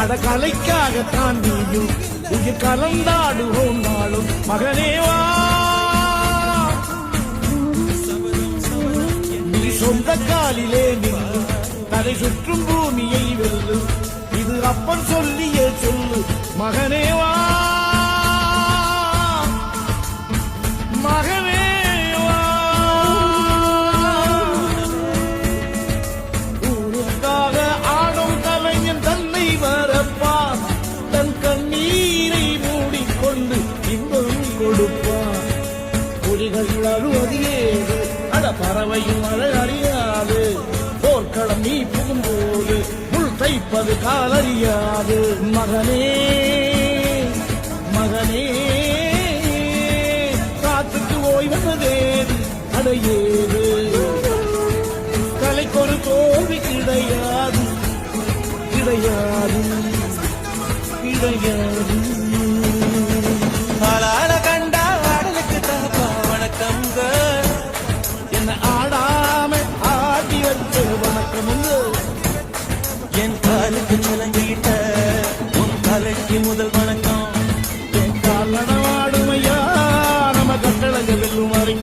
அட கலைக்காகத்தான் நீயும் உயிர் கலந்தாடுவோம் நாளும் மகனேவா. நீ சொந்த காலிலே நின்று தலை சுற்றும் பூமியை வெல்லு, இது அப்பன் சொல்லிய சொல்லு மகனேவா. மகனேவா ஊருக்காக ஆடும் கலைஞன் தன்னை வரப்பான், தன் கண்ணீரை மூடிக்கொண்டு இன்பம் கொடுப்பான். புலிகள் அழுவது ஏது, அட பறவையும் அழகறியாது, போர்க்களம் நீ புகும்போது முள் தைப்பது காலறியாது. மகனே மகனே காத்துக்கு ஓய்வதேது அடையேது, கலைக்கொரு தோல்வி கிடையாது கிடையாது கிடையாது. ஆளால கண்டா ஆடலுக்கு தகப்பா வணக்கம்ங்க, என்ன ஆடாம ஆடி வச்ச வணக்கமுங்க. என் காலுக்கு சிலங்கிட்ட உன் தலைக்கு முதல் வணக்கம்.